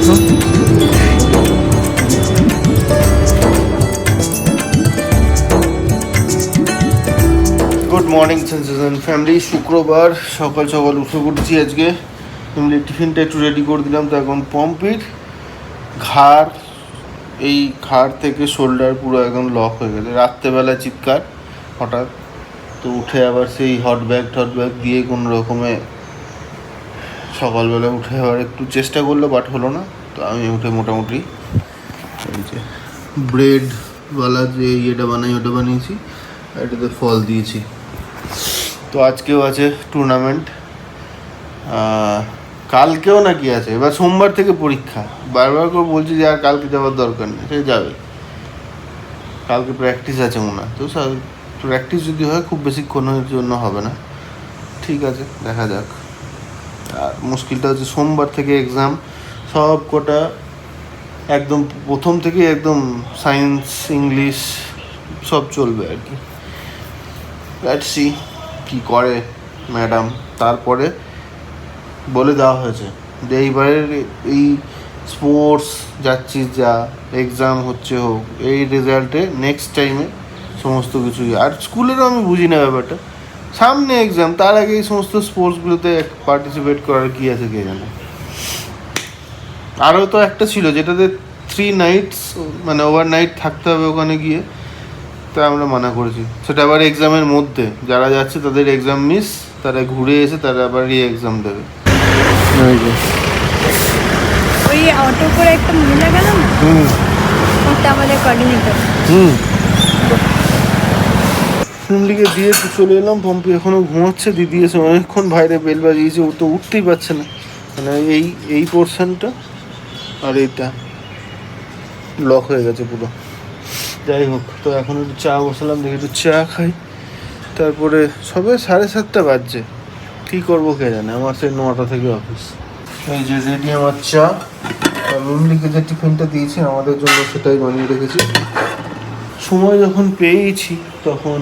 দেখো। Good morning sensation family. শুক্রবার সকাল সকাল উঠে পড়ছি আজকে। এমনি টিফিনটা একটু রেডি করে দিলাম। তো এখন পম্পির ঘাড়, এই ঘাড় থেকে শোল্ডার পুরো একদম লক হয়ে গেছে। রাত্রেবেলা চিৎকার হঠাৎ, তো উঠে আবার সেই হট ব্যাগ দিয়ে কোনো রকমে সকালবেলা উঠে আবার একটু চেষ্টা করলো, বাট হলো না। তো আমি উঠে মোটামুটি এই যে ব্রেডওয়ালা যে ইয়েটা বানাই ওটা বানিয়েছি, এটাতে ফল দিয়েছি। তো আজকেও আছে টুর্নামেন্ট, কালকেও নাকি আছে। এবার সোমবার থেকে পরীক্ষা। বারবার করে বলছি যে আর কালকে যাওয়ার দরকার নেই, সে যাবে। কালকে প্র্যাকটিস আছে মনে হয়। তো প্র্যাকটিস যদি হয় খুব বেশিক্ষণের জন্য হবে না, ঠিক আছে দেখা যাক। আর মুশকিলটা হচ্ছে সোমবার থেকে এক্সাম, সব কটা একদম প্রথম থেকে একদম সায়েন্স ইংলিশ সব চলবে আর কি। লেটস সি কী করে ম্যাডাম। তারপরে বলে দেওয়া হয়েছে যে এইবারের এই স্পোর্টস যাচ্ছিস যা, এক্সাম হচ্ছে হোক, এই রেজাল্টে নেক্সট টাইমে সমস্ত কিছুই। আর স্কুলেরও আমি বুঝি না ব্যাপারটা, সামনে এক্সাম, তার আগে এই সমস্ত স্পোর্টসগুলোতে পার্টিসিপেট করার কী আছে কে জানে। আরও তো একটা ছিল যেটাতে 3 nights মানে ওভারনাইট থাকতে হবে ওখানে গিয়ে, তা আমরা মানা করেছি। সেটা আবার এক্সামের মধ্যে, যারা যাচ্ছে তাদের এক্সাম মিস, তারা ঘুরে এসে তারা আবার এক্সাম দেবে। ওই অটো করে একটা মহিলা গেল না, ওটা আমাদের কোঅর্ডিনেটর। ফ্যামিলিকে দিয়ে একটু চলে এলাম। পম্পি এখনও ঘুমাচ্ছে, দিদি এসে অনেকক্ষণ বাইরে বেল বাজিয়েছে, ও তো উঠতেই পারছে না। মানে এই পোর্শনটা আর এইটা লক হয়ে গেছে পুরো। যাই হোক, তো এখন একটু চা বসালাম, দেখি একটু চা খাই। তারপরে সবে 7:30 বাজছে, কী করবো কে জানে। আমার সেই 9টা থেকে অফিস। এই যে রেডি আমার চা। মিমলিকে যে টিফিনটা দিয়েছি আমাদের জন্য সেটাই বানিয়ে রেখেছি। সময় যখন পেয়েছি তখন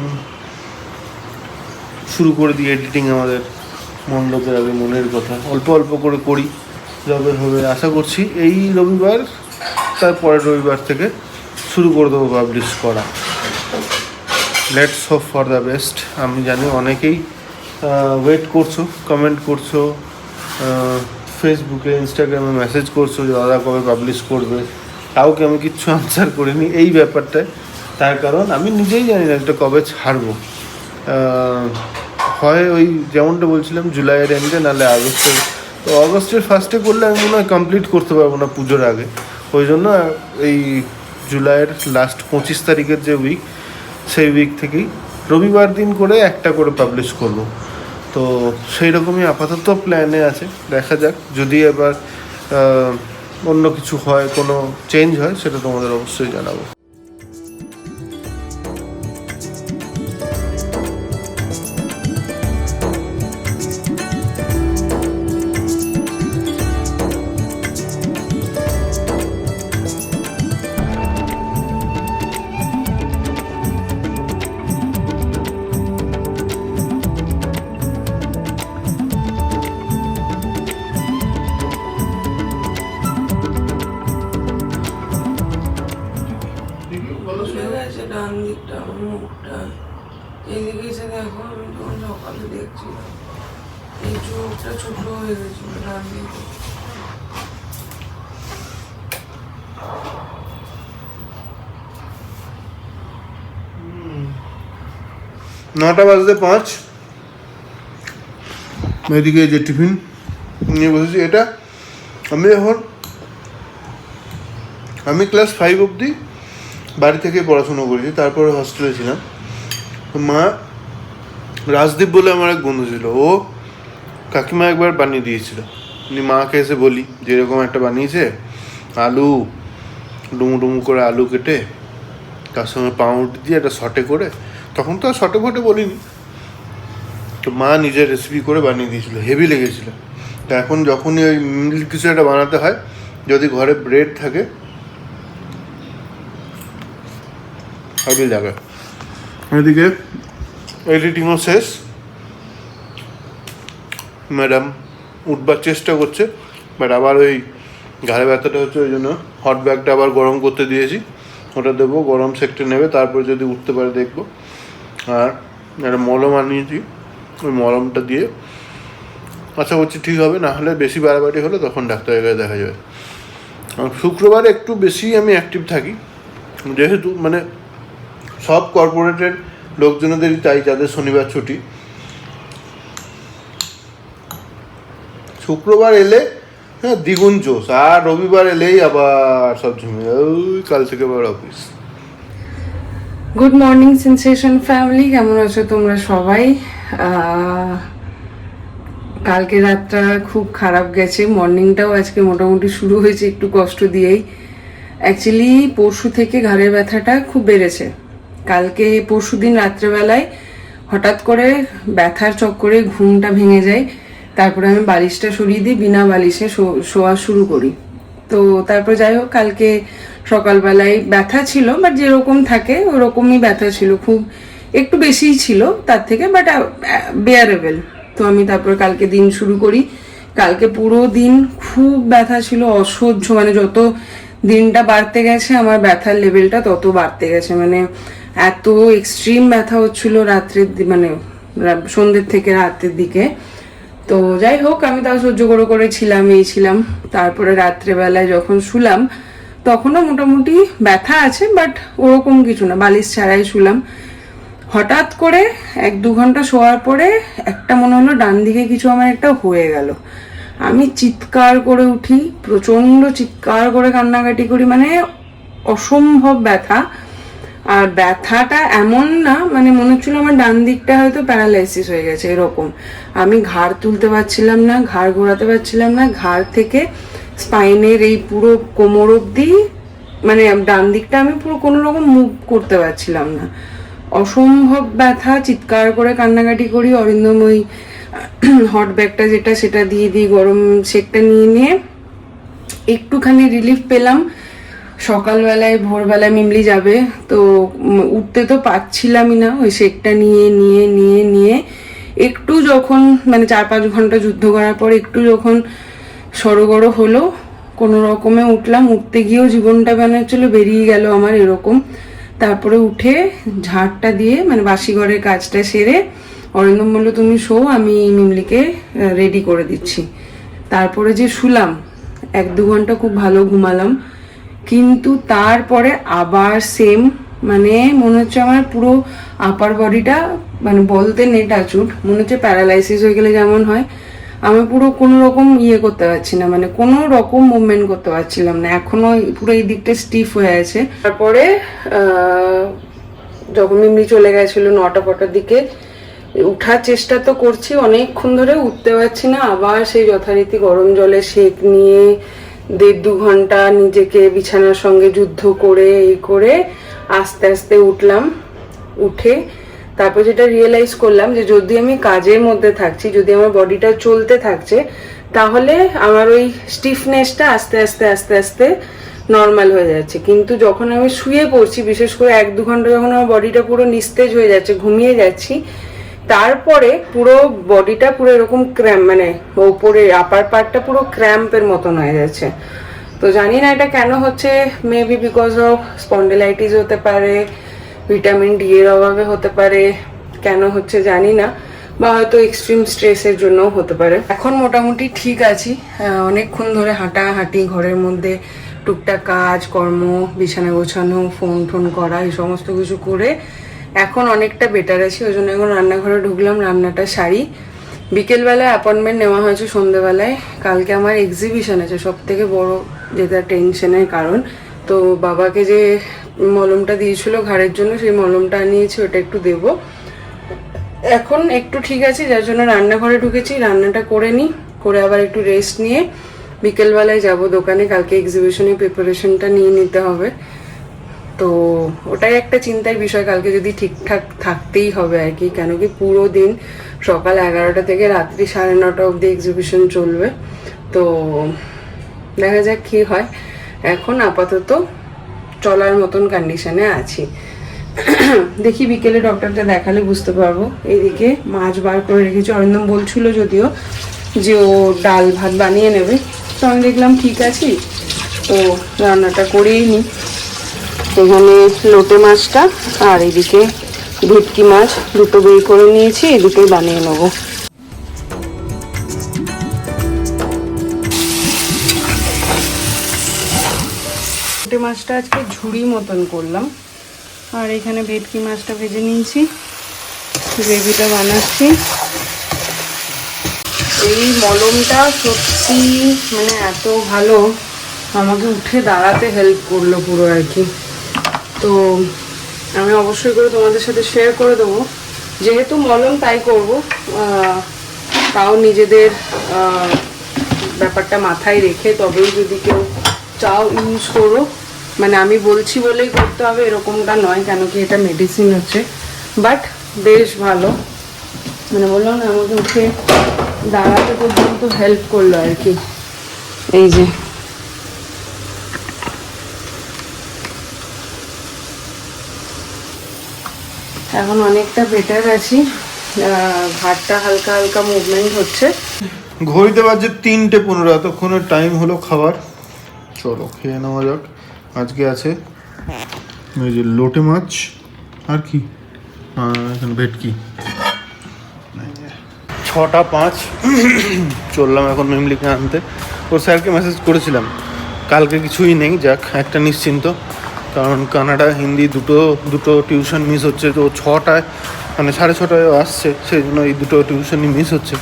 শুরু করে দিই এডিটিং। আমাদের মণ্ডপের আগে মনের কথা অল্প অল্প করে করি, যবে হবে আশা করছি এই রবিবার, তারপরের রবিবার থেকে শুরু করে দেবো পাবলিশ করা। Let's hope for the best. আমি জানি অনেকেই ওয়েট করছো, কমেন্ট করছো, ফেসবুকে ইনস্টাগ্রামে মেসেজ করছো যে দাদা কবে পাবলিশ করবে। কাউকে আমি কিচ্ছু আনসার করিনি এই ব্যাপারটায়, তার কারণ আমি নিজেই জানি না এটা কবে ছাড়বো। হয় ওই যেমনটা বলছিলাম জুলাইয়ের এন্ডে, নাহলে আগস্টের। তো অগস্টের ফার্স্টে করলে আমি মনে হয় কমপ্লিট করতে পারবো না পুজোর আগে। ওই জন্য এই জুলাইয়ের লাস্ট 25 তারিখের যে উইক, সেই উইক থেকেই রবিবার দিন করে একটা করে পাবলিশ করব। তো সেই রকমই আপাতত প্ল্যানে আছে, দেখা যাক। যদি এবার অন্য কিছু হয়, কোনো চেঞ্জ হয়, সেটা তোমাদের অবশ্যই জানাবো। ডান দিকটা আমার মুখটা এদিকে এসে দেখো, আমি তখন সকালে দেখছিলাম এই চোখটা ছোট হয়ে গেছিল ডান দিকে। 9:05 এদিকে যে টিফিন নিয়ে বসেছি। এটা আমি ক্লাস 5 অবধি বাড়ি থেকে পড়াশুনো করেছি, তারপরে হস্টেলে ছিলাম। মা, রাজদীপ বলে আমার এক বন্ধু ছিল, ও কাকিমা একবার বানিয়ে দিয়েছিল। মাকে এসে বলি যে এরকম একটা বানিয়েছে, আলু ডুমু ডুমু করে আলু কেটে তার সঙ্গে পাউরুটি দিয়ে একটা শটে করে, তখন তো আর শটে ফটে বলিনি, তো মা নিজের রেসিপি করে বানিয়ে দিয়েছিল, হেভি লেগেছিল। তো এখন যখনই ওই মিল কিছু একটা বানাতে হয়, যদি ঘরে ব্রেড থাকে হেভি লাগে। এদিকে এডিটিংও শেষ, ম্যাডাম উঠবার চেষ্টা করছে, বাট আবার ওই ঘাড়ে ব্যথাটা হচ্ছে ওই জন্য হট ব্যাগটা আবার গরম করতে দিয়েছি, ওটা দেবো, গরম সেকটে নেবে, তারপর যদি উঠতে পারে দেখবো। আর একটা মলম আনিয়েছি, ওই মলমটা দিয়ে আশা করছি ঠিক হবে, না হলে বেশি বাড়াবাড়ি হলে তখন ডাক্তারের কাছে দেখা যাবে। শুক্রবারে একটু বেশি আমি অ্যাক্টিভ থাকি, যেহেতু মানে সব কর্পোরেটের লোকজনেদেরই তাই, যাদের শনিবার ছুটি। শুক্রবার এলে হ্যাঁ দ্বিগুণ জোশ, আর রবিবার এলেই আবার সব ঝুমিয়ে ওই কাল থেকে আবার office. Good morning sensation family, কেমন আছো তোমরা সবাই? কালকে রাতটা খুব খারাপ গেছে, মর্নিংটাও আজকে মোটামুটি শুরু হয়েছে একটু কষ্ট দিয়েই। অ্যাকচুয়ালি পরশু থেকে ঘাড়ের ব্যথাটা খুব বেড়েছে। কালকে পরশু দিন রাত্রেবেলায় হঠাৎ করে ব্যথার চক্করে ঘুমটা ভেঙে যায়, তারপরে আমি বালিশটা সরিয়ে দিই, বিনা বালিশে শোয়া শুরু করি। তো তারপর যাই হোক, কালকে সকালবেলায় ব্যথা ছিল, বাট যেরকম থাকে ওরকমই ব্যথা ছিল, খুব একটু বেশিই ছিল তার থেকে, বাট বেয়ারেবল। তো আমি তারপর কালকে দিন শুরু করি। কালকে পুরো দিন খুব ব্যথা ছিল, অসহ্য, মানে যত দিনটা বাড়তে গেছে আমার ব্যথার লেভেলটা তত বাড়তে গেছে, মানে এত এক্সট্রিম ব্যথা হচ্ছিল রাত্রের মানে সন্ধ্যের থেকে রাতের দিকে। তো যাই হোক, আমি তাও সহ্য করে ছিলাম। তারপরে রাত্রেবেলায় যখন শুলাম তখনও মোটামুটি ব্যথা আছে, বাট ওরকম কিছু না, বালিশ ছাড়াই শুলাম। হঠাৎ করে 1-2 ঘন্টা শোয়ার পরে একটা মনে হলো ডান দিকে কিছু আমার একটা হয়ে গেল। আমি চিৎকার করে উঠি, প্রচন্ড চিৎকার করে কান্নাকাটি করি, মানে অসম্ভব ব্যথা। আর ব্যথাটা এমন না, মানে মনে হচ্ছিল আমার ডান দিকটা হয়তো প্যারালাইসিস হয়ে গেছে এরকম। আমি ঘাড় তুলতে পারছিলাম না, ঘাড় ঘোরাতে পারছিলাম না, ঘাড় থেকে স্পাইনের এই পুরো কোমর অবধি, মানে ডান দিকটা আমি পুরো কোনো রকম মুভ করতে পারছিলাম না। অসম্ভব ব্যথা, চিৎকার করে কান্নাকাটি করি। অরিন্দম ওই হট ব্যাগটা যেটা সেটা দিয়ে দিই, গরম সেকটা নিয়ে একটুখানি রিলিফ পেলাম। সকালবেলায় ভোরবেলায় মিমলি যাবে, তো উঠতে তো পারছিলামই না, ওই সেকটা নিয়ে একটু যখন মানে 4-5 ঘন্টা যুদ্ধ করার পর একটু যখন সড়গড় হলো, কোনো রকমে উঠলাম। উঠতে গিয়েও জীবনটা মানে চলে বেরিয়ে গেল আমার এরকম। তারপরে উঠে ঝাড়টা দিয়ে মানে বাসি ঘরের কাজটা সেরে অরিন্দম বললো তুমি শো, আমি মিমলিকে রেডি করে দিচ্ছি। তারপরে যে শুলাম 1-2 ঘন্টা খুব ভালো ঘুমালাম, কিন্তু তারপরে আবার সেম, মানে মনে হচ্ছে আমার পুরো আপার বডিটা মানে বলতে নেই টাচুট, মনে হচ্ছে প্যারালাইসিস হয়ে গেলে যেমন হয়, আমি পুরো কোনো রকম করতে পারছি না, মানে কোনো রকম মুভমেন্ট করতে পারছিলাম না, এখনো পুরো এই দিকটা স্টিফ হয়ে আছে। তারপরে যখন মিমলি চলে গেছিল 9টার দিকে, উঠার চেষ্টা তো করছি অনেকক্ষণ ধরে, উঠতে পারছি না। আবার সেই যথারীতি গরম জলে সেক নিয়ে 1.5-2 ঘন্টা নিজেকে বিছানার সঙ্গে যুদ্ধ করে এই করে আস্তে আস্তে উঠলাম। উঠে তারপর যেটা রিয়েলাইজ করলাম যে যদি আমি কাজের মধ্যে থাকছি, যদি আমার বডিটা চলতে থাকছে, তাহলে আমার ওই স্টিফনেসটা আস্তে আস্তে নর্মাল হয়ে যাচ্ছে। কিন্তু যখন আমি শুয়ে পড়ছি, বিশেষ করে 1-2 ঘন্টা যখন আমার বডিটা পুরো নিস্তেজ হয়ে যাচ্ছে, ঘুমিয়ে যাচ্ছি, তারপরে পুরো বডিটা পুরো এরকম ক্র্যাম্প, মানে ওপরে আপার পার্টটা পুরো ক্র্যাম্পের মতন হয়ে যাচ্ছে। তো জানি না এটা কেন হচ্ছে, মেবি বিকজ অফ স্পন্ডিলাইটিস হতে পারে, ভিটামিন ডি এর অভাবে হতে পারে, কেন হচ্ছে জানি না, বা হয়তো এক্সট্রিম স্ট্রেসের জন্যও হতে পারে। এখন মোটামুটি ঠিক আছি, অনেকক্ষণ ধরে হাঁটাহাঁটি, ঘরের মধ্যে টুকটাক কাজ কর্ম, বিছানা গোছানো, ফোন করা, এই সমস্ত কিছু করে এখন অনেকটা বেটার আছি। ওই জন্য এখন রান্নাঘরে ঢুকলাম, রান্নাটা সারি। বিকেলবেলায় অ্যাপয়েন্টমেন্ট নেওয়া হয়েছে সন্ধ্যেবেলায়। কালকে আমার এক্সিবিশন আছে, সব থেকে বড় যেটা টেনশনের কারণ। তো বাবাকে যে মলমটা দিয়েছিল ঘাড়ের জন্য, সেই মলমটা নিয়েছি, ওটা একটু দেব। এখন একটু ঠিক আছে, যার জন্য রান্নাঘরে ঢুকেছি, রান্নাটা করে নিই, করে আবার একটু রেস্ট নিয়ে বিকেলবেলায় যাব দোকানে। কালকে এক্সিবিশনের প্রিপারেশনটা নিয়ে নিতে হবে, তো ওটাই একটা চিন্তার বিষয়। কালকে যদি ঠিকঠাক থাকতেই হবে আর কি, কেন কি পুরো দিন সকাল 11টা থেকে রাত্রি 9:30 অবধি এক্সিবিশন চলবে। তো দেখা যাক কি হয়। এখন আপাতত চলার মতন কন্ডিশনে আছি। দেখি বিকেলে ডক্টরটা দেখালে বুঝতে পারবো। এইদিকে মাছ বার করে রেখেছি, অরিন্দম বলছিল যদিও যে ও ডাল ভাত বানিয়ে নেবে, তো আমি দেখলাম ঠিক আছে, তো রান্নাটা করেই নিই। এখানে লোটে মাছটা আর এদিকে ভেটকি মাছ দুটো বের করে নিয়েছি, এই দুটোই বানিয়ে নেবো। লোটে মাছটা আজকে ঝুড়ি মতন করলাম, আর এখানে ভেটকি মাছটা ভেজে নিয়েছি, গ্রেভিটা বানাচ্ছি। এই মলমটা সত্যি মানে এত ভালো, আমাকে উঠে দাঁড়াতে হেল্প করলো পুরো আর কি। তো আমি অবশ্যই করে তোমাদের সাথে শেয়ার করে দেবো, যেহেতু মলম তাই করবো, তাও নিজেদের ব্যাপারটা মাথায় রেখে তবেই যদি কেউ চাও ইউজ করো। মানে আমি বলছি বলেই করতে হবে এরকমটা নয়, কেন কি এটা মেডিসিন হচ্ছে, বাট বেশ ভালো। মানে বললাম না, আমাকে উঠে দাঁড়াতে পর্যন্ত হেল্প করলো আর কি। এই যে এখন অনেকটা বেটার আছি, ঘাটটা হালকা হালকা মুভমেন্ট হচ্ছে। ঘড়িতে বাজে 3:15, এতক্ষণের টাইম হলো খাবার। চলো খেয়ে নেওয়া যাক। আজকে আছে এই যে লোটে মাছ আর কি, এখানে ভেটকি। 6:05 চললাম এখন মেমলিকে আনতে। ওর স্যারকে মেসেজ করেছিলাম, কালকে কিছুই নেই, যাক একটা নিশ্চিন্ত, কারণ কানাডা হিন্দি দুটো টিউশন মিস হচ্ছে। তো 6টায় মানে 6:30টায় আসছে, সেই জন্য এই দুটো টিউশনই মিস হচ্ছে,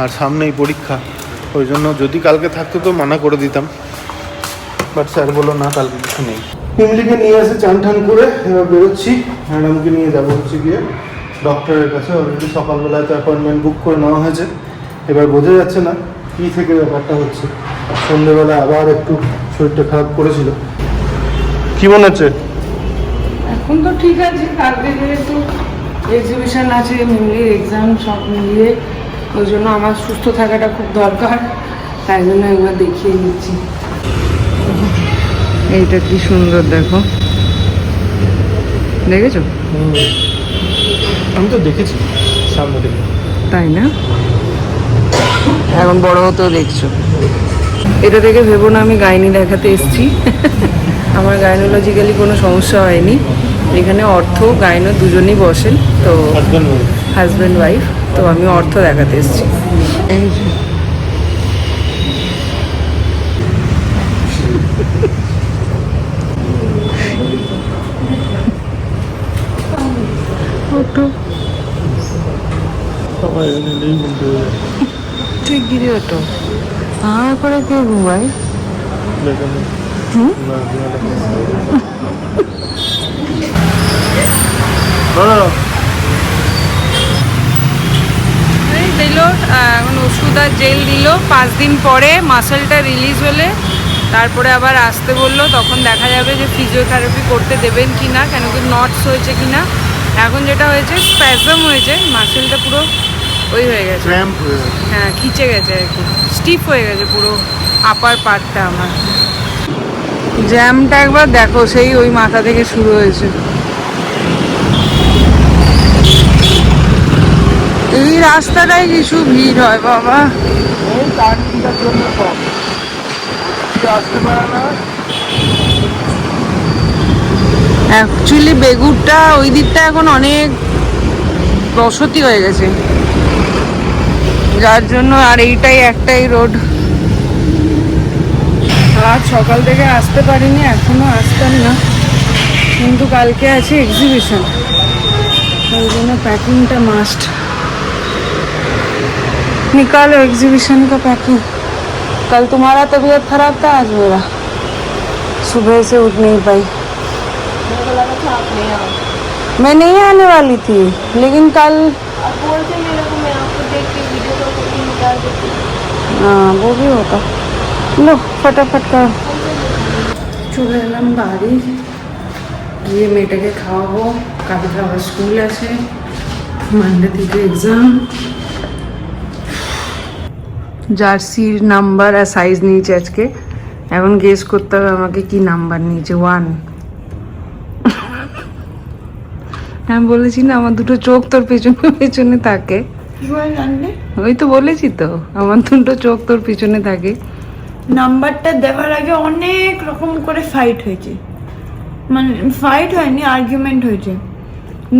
আর সামনেই পরীক্ষা। ওই জন্য যদি কালকে থাকতো তো মানা করে দিতাম, বাট স্যার বললো না কালকে কিছু নেই। ফ্যামিলিকে নিয়ে এসে চান ঠান করে এবার বেরোচ্ছি। ম্যাডামকে নিয়ে যাবো হচ্ছে গিয়ে ডক্টরের কাছে। অলরেডি সকালবেলায় তো অ্যাপয়েন্টমেন্ট বুক করে নেওয়া হয়েছে। এবার বোঝা যাচ্ছে না কী থেকে ব্যাপারটা হচ্ছে। সন্ধ্যেবেলা আবার একটু শরীরটা খারাপ করেছিল। কি মনে হচ্ছে? এখন তো ঠিক আছে, কালকে যেহেতু এক্সিবিশন আছে, মিলিয়ে এক্সাম সব মিলিয়ে, ওই জন্য আমার সুস্থ থাকাটা খুব দরকার, তাই জন্য একবার দেখিয়ে নিচ্ছি। এইটা কি সুন্দর দেখো, দেখেছো? আমি তো দেখেছি সামনে থেকে, তাই না? এখন বড় হতেও দেখছো। এটা দেখে ভেবো না আমি গাইনি দেখাতে এসেছি। আমার গাইনোলজিক্যালি কোনো সমস্যা হয়নি। এখানে অর্থ গাইনো দুজনেই বসেন, তো হাজব্যান্ড ওয়াইফ, তো আমি অর্থ দেখাতে এসেছি। ঠিক গিরি ওটো করে কে ঘুমাই। দিল এখন ওষুধ আর জেল দিল। 5 দিন পরে মাসেলটা রিলিজ হলে তারপরে আবার আসতে বললো, তখন দেখা যাবে যে ফিজিওথেরাপি করতে দেবেন কি না, কেন কি নটস হয়েছে কি না। এখন যেটা হয়েছে স্প্যাজম হয়েছে, মাসেলটা পুরো ওই হয়ে গেছে, হ্যাঁ খিচে গেছে আর কি, স্টিফ হয়ে গেছে পুরো আপার পার্টটা আমার। জ্যামটা একবার দেখো, সেই ওই মাথা থেকে শুরু হয়েছে। এই রাস্তাটায় কিছু ভিড় হয় বাবা। অ্যাকচুয়ালি বেগুরটা ওই দিকটা এখন অনেক বসতি হয়ে গেছে, যার জন্য আর এইটাই একটাই রোড। আজ সকাল থেকে আসতে পারিনি, এখনো আসতাম না, কিন্তু কালকে আছে এক্সিবিশন, ওই জন্য पैकिंगটা মাস্ট। निकालो एग्जीबिशन का पैकिंग। कल तुम्हारा तबीयत खराब था, आज मेरा। सुबह से उठ नहीं पाई। मैं नहीं आने वाली थी, लेकिन कल हाँ वो भी होता। लो फटाफट कर চলে এলাম বাড়ি, গিয়ে মেয়েটাকে খাওয়াবো। কালকে আবার স্কুল আছে, মানডে থেকে এক্সাম। জার্সির নাম্বার আর সাইজ নিয়েছে আজকে, এখন গেস করতে হবে আমাকে কি নাম্বার নিয়েছে। 1। আমি বলেছি না আমার দুটো চোখ তোর পেছনে পেছনে থাকে, ওই তো বলেছি তো আমার দুটো চোখ তোর পিছনে থাকে। নাম্বারটা দেওয়ার আগে অনেক রকম করে ফাইট হয়েছে, মানে ফাইট হয়নি, আর্গুমেন্ট হয়েছে।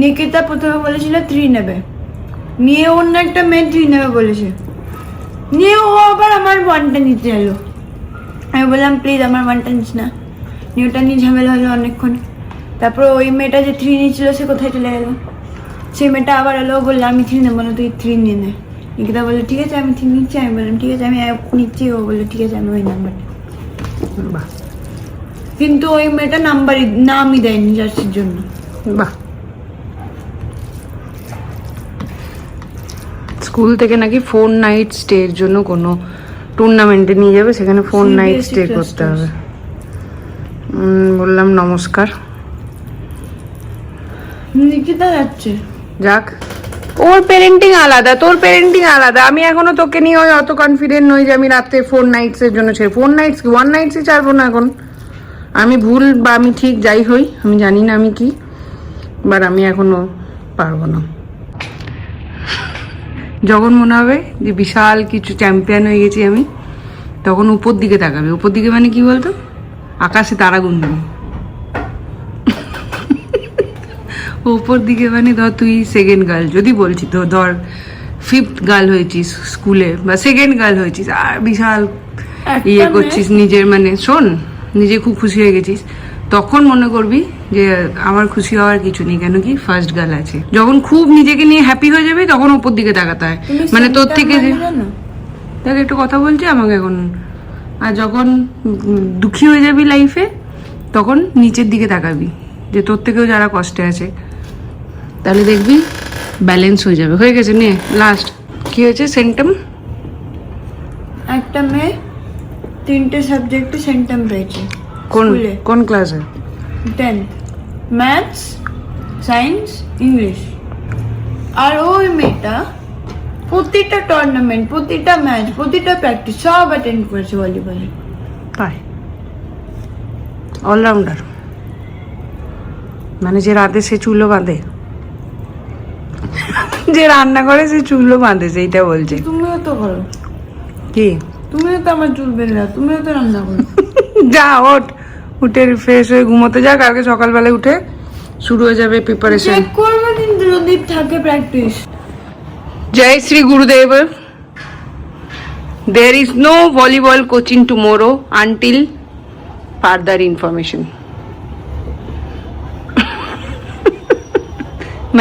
নিকিতা প্রথমে বলেছিল 3 নেবে, নিয়ে অন্য একটা মেয়ে 3 নেবে বলেছে, নিয়ে ও আবার আমার 1টা নিতে এলো। আমি বললাম প্লিজ আমার 1টা নিস না, নিয়ে ওটা নিয়ে ঝামেলা হলো অনেকক্ষণ। তারপর ওই মেয়েটা যে 3 নিচ্ছিল সে কোথায় চলে গেলো, সেই মেয়েটা আবার এলো, বললো আমি 3 নেবো না, তুই 3 নিয়ে নে। নিকিতা বললো ঠিক আছে আমি 3 নিচ্ছি। আমি বললাম ঠিক আছে আমি নিচ্ছি। ও বললো ঠিক আছে আমি ওই নাম্বারটা। বাহ কিন্তু ওই মেয়েটা নামই দেয়নি জার্সির জন্য। বাহ। স্কুল থেকে নাকি 4 নাইট স্টের জন্য কোনো টুর্নামেন্টে নিয়ে যাবে, সেখানে 4 নাইট স্টে করতে হবে। বললাম নমস্কার, নিকিতা যাচ্ছে, যাক। ওর পেরেন্টিং আলাদা, তোর পেরেন্টিং আলাদা। আমি এখনো তোকে নিয়ে ওই অত কনফিডেন্ট নই যে আমি রাতে 4 নাইটস এর জন্য ছেড়ে 4 নাইটস কি 1 নাইটসই ছাড়বো না এখন। আমি ভুল বা আমি ঠিক যাই হই, আমি জানি না আমি কি, বাট আমি এখনো পারবো না। যখন মনে হবে যে বিশাল কিছু চ্যাম্পিয়ন হয়ে গেছি আমি, তখন উপর দিকে তাকাবে। উপর দিকে মানে কি বলতো, আকাশে তারা গুনবে। উপর দিকে মানে ধর তুই সেকেন্ড গার্ল, যদি বলছি তো ধর 5th গার্ল হয়েছিস স্কুলে বা সেকেন্ড গার্ল হয়েছিস, আর বিশাল ইয়ে করছিস নিজের, মানে শোন, নিজে খুব খুশি হয়ে গেছিস, তখন মনে করবি যে আমার খুশি হওয়ার কিছু নেই, কেন কি ফার্স্ট গার্ল আছে। যখন খুব নিজেকে নিয়ে হ্যাপি হয়ে যাবে তখন উপর দিকে তাকাতে হয়, মানে তোর থেকে যে দেখ একটু কথা বলছি আমাকে এখন। আর যখন দুঃখী হয়ে যাবি লাইফে, তখন নিচের দিকে তাকাবি যে তোর থেকেও যারা কষ্টে আছে, তাহলে দেখবি ব্যালেন্স হয়ে যাবে। হয়ে গেছে, নে লাস্ট কি হয়েছে সেন্টাম। একটা মেয়ে 3টে সাবজেক্টে সেন্টাম পেয়েছে। কোন স্কুলে কোন ক্লাসে? 10th, maths, science, English. আর ওই মেয়েটা প্রতিটা টুর্নামেন্ট, প্রতিটা ম্যাচ, প্রতিটা প্র্যাকটিস সব অ্যাটেন্ড করেছে ভলিবলে। তাই অলরাউন্ডার, মানে যে রাতে সে চুলো বাঁধে, যে রান্না করে সে চুলো বাঁধে, সেইটা বলছে। তুমিও তো করো, কি তুমিও তো আমার চুল বেঁধে দাও, তুমিও তো রান্না করো। যা ওঠ, উঠে ফ্রেশ হয়ে ঘুমোতে যা, কালকে সকালবেলায় উঠে শুরু হয়ে যাবে প্রিপারেশন। চেক করবো কিন্তু যদি থাকে প্র্যাকটিস। জয় শ্রী গুরুদেব। There is no volleyball coaching tomorrow until further information.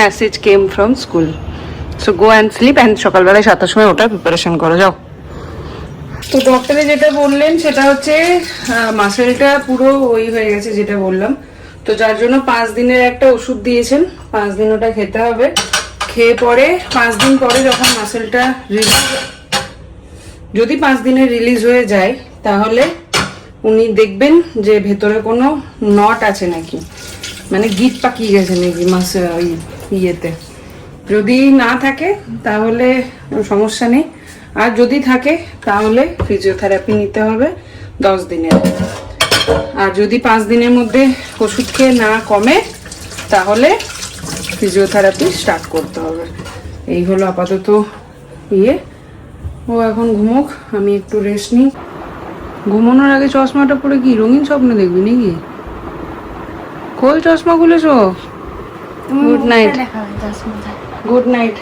Message came from school. So go and sleep and সকালবেলায় 7টার সময় ওটা প্রিপারেশন করো, যাও। তো ডক্টরে যেটা বললেন সেটা হচ্ছে মাসেলটা পুরো ওই হয়ে গেছে যেটা বললাম, তো যার জন্য 5 দিনের একটা ওষুধ দিয়েছেন, 5 দিন ওটা খেতে হবে। খেয়ে পরে 5 দিন পরে যখন মাসেলটা যদি 5 দিনে রিলিজ হয়ে যায়, তাহলে উনি দেখবেন যে ভেতরে কোনো নট আছে নাকি, মানে গিট পাকিয়ে গেছে নাকি ওই ইয়েতে। যদি না থাকে তাহলে সমস্যা নেই, আর যদি থাকে তাহলে ফিজিওথেরাপি নিতে হবে 10 দিনের। আর যদি 5 দিনের মধ্যে ওষুধ খেয়ে না কমে, তাহলে ফিজিওথেরাপি স্টার্ট করতে হবে। এই হলো আপাতত ইয়ে। ও এখন ঘুমোক, আমি একটু রেস্ট নিই। ঘুমানোর আগে চশমাটা পরে কি রঙিন স্বপ্ন দেখবি নাকি? খোল চশমা খুলে show. Good night, good night.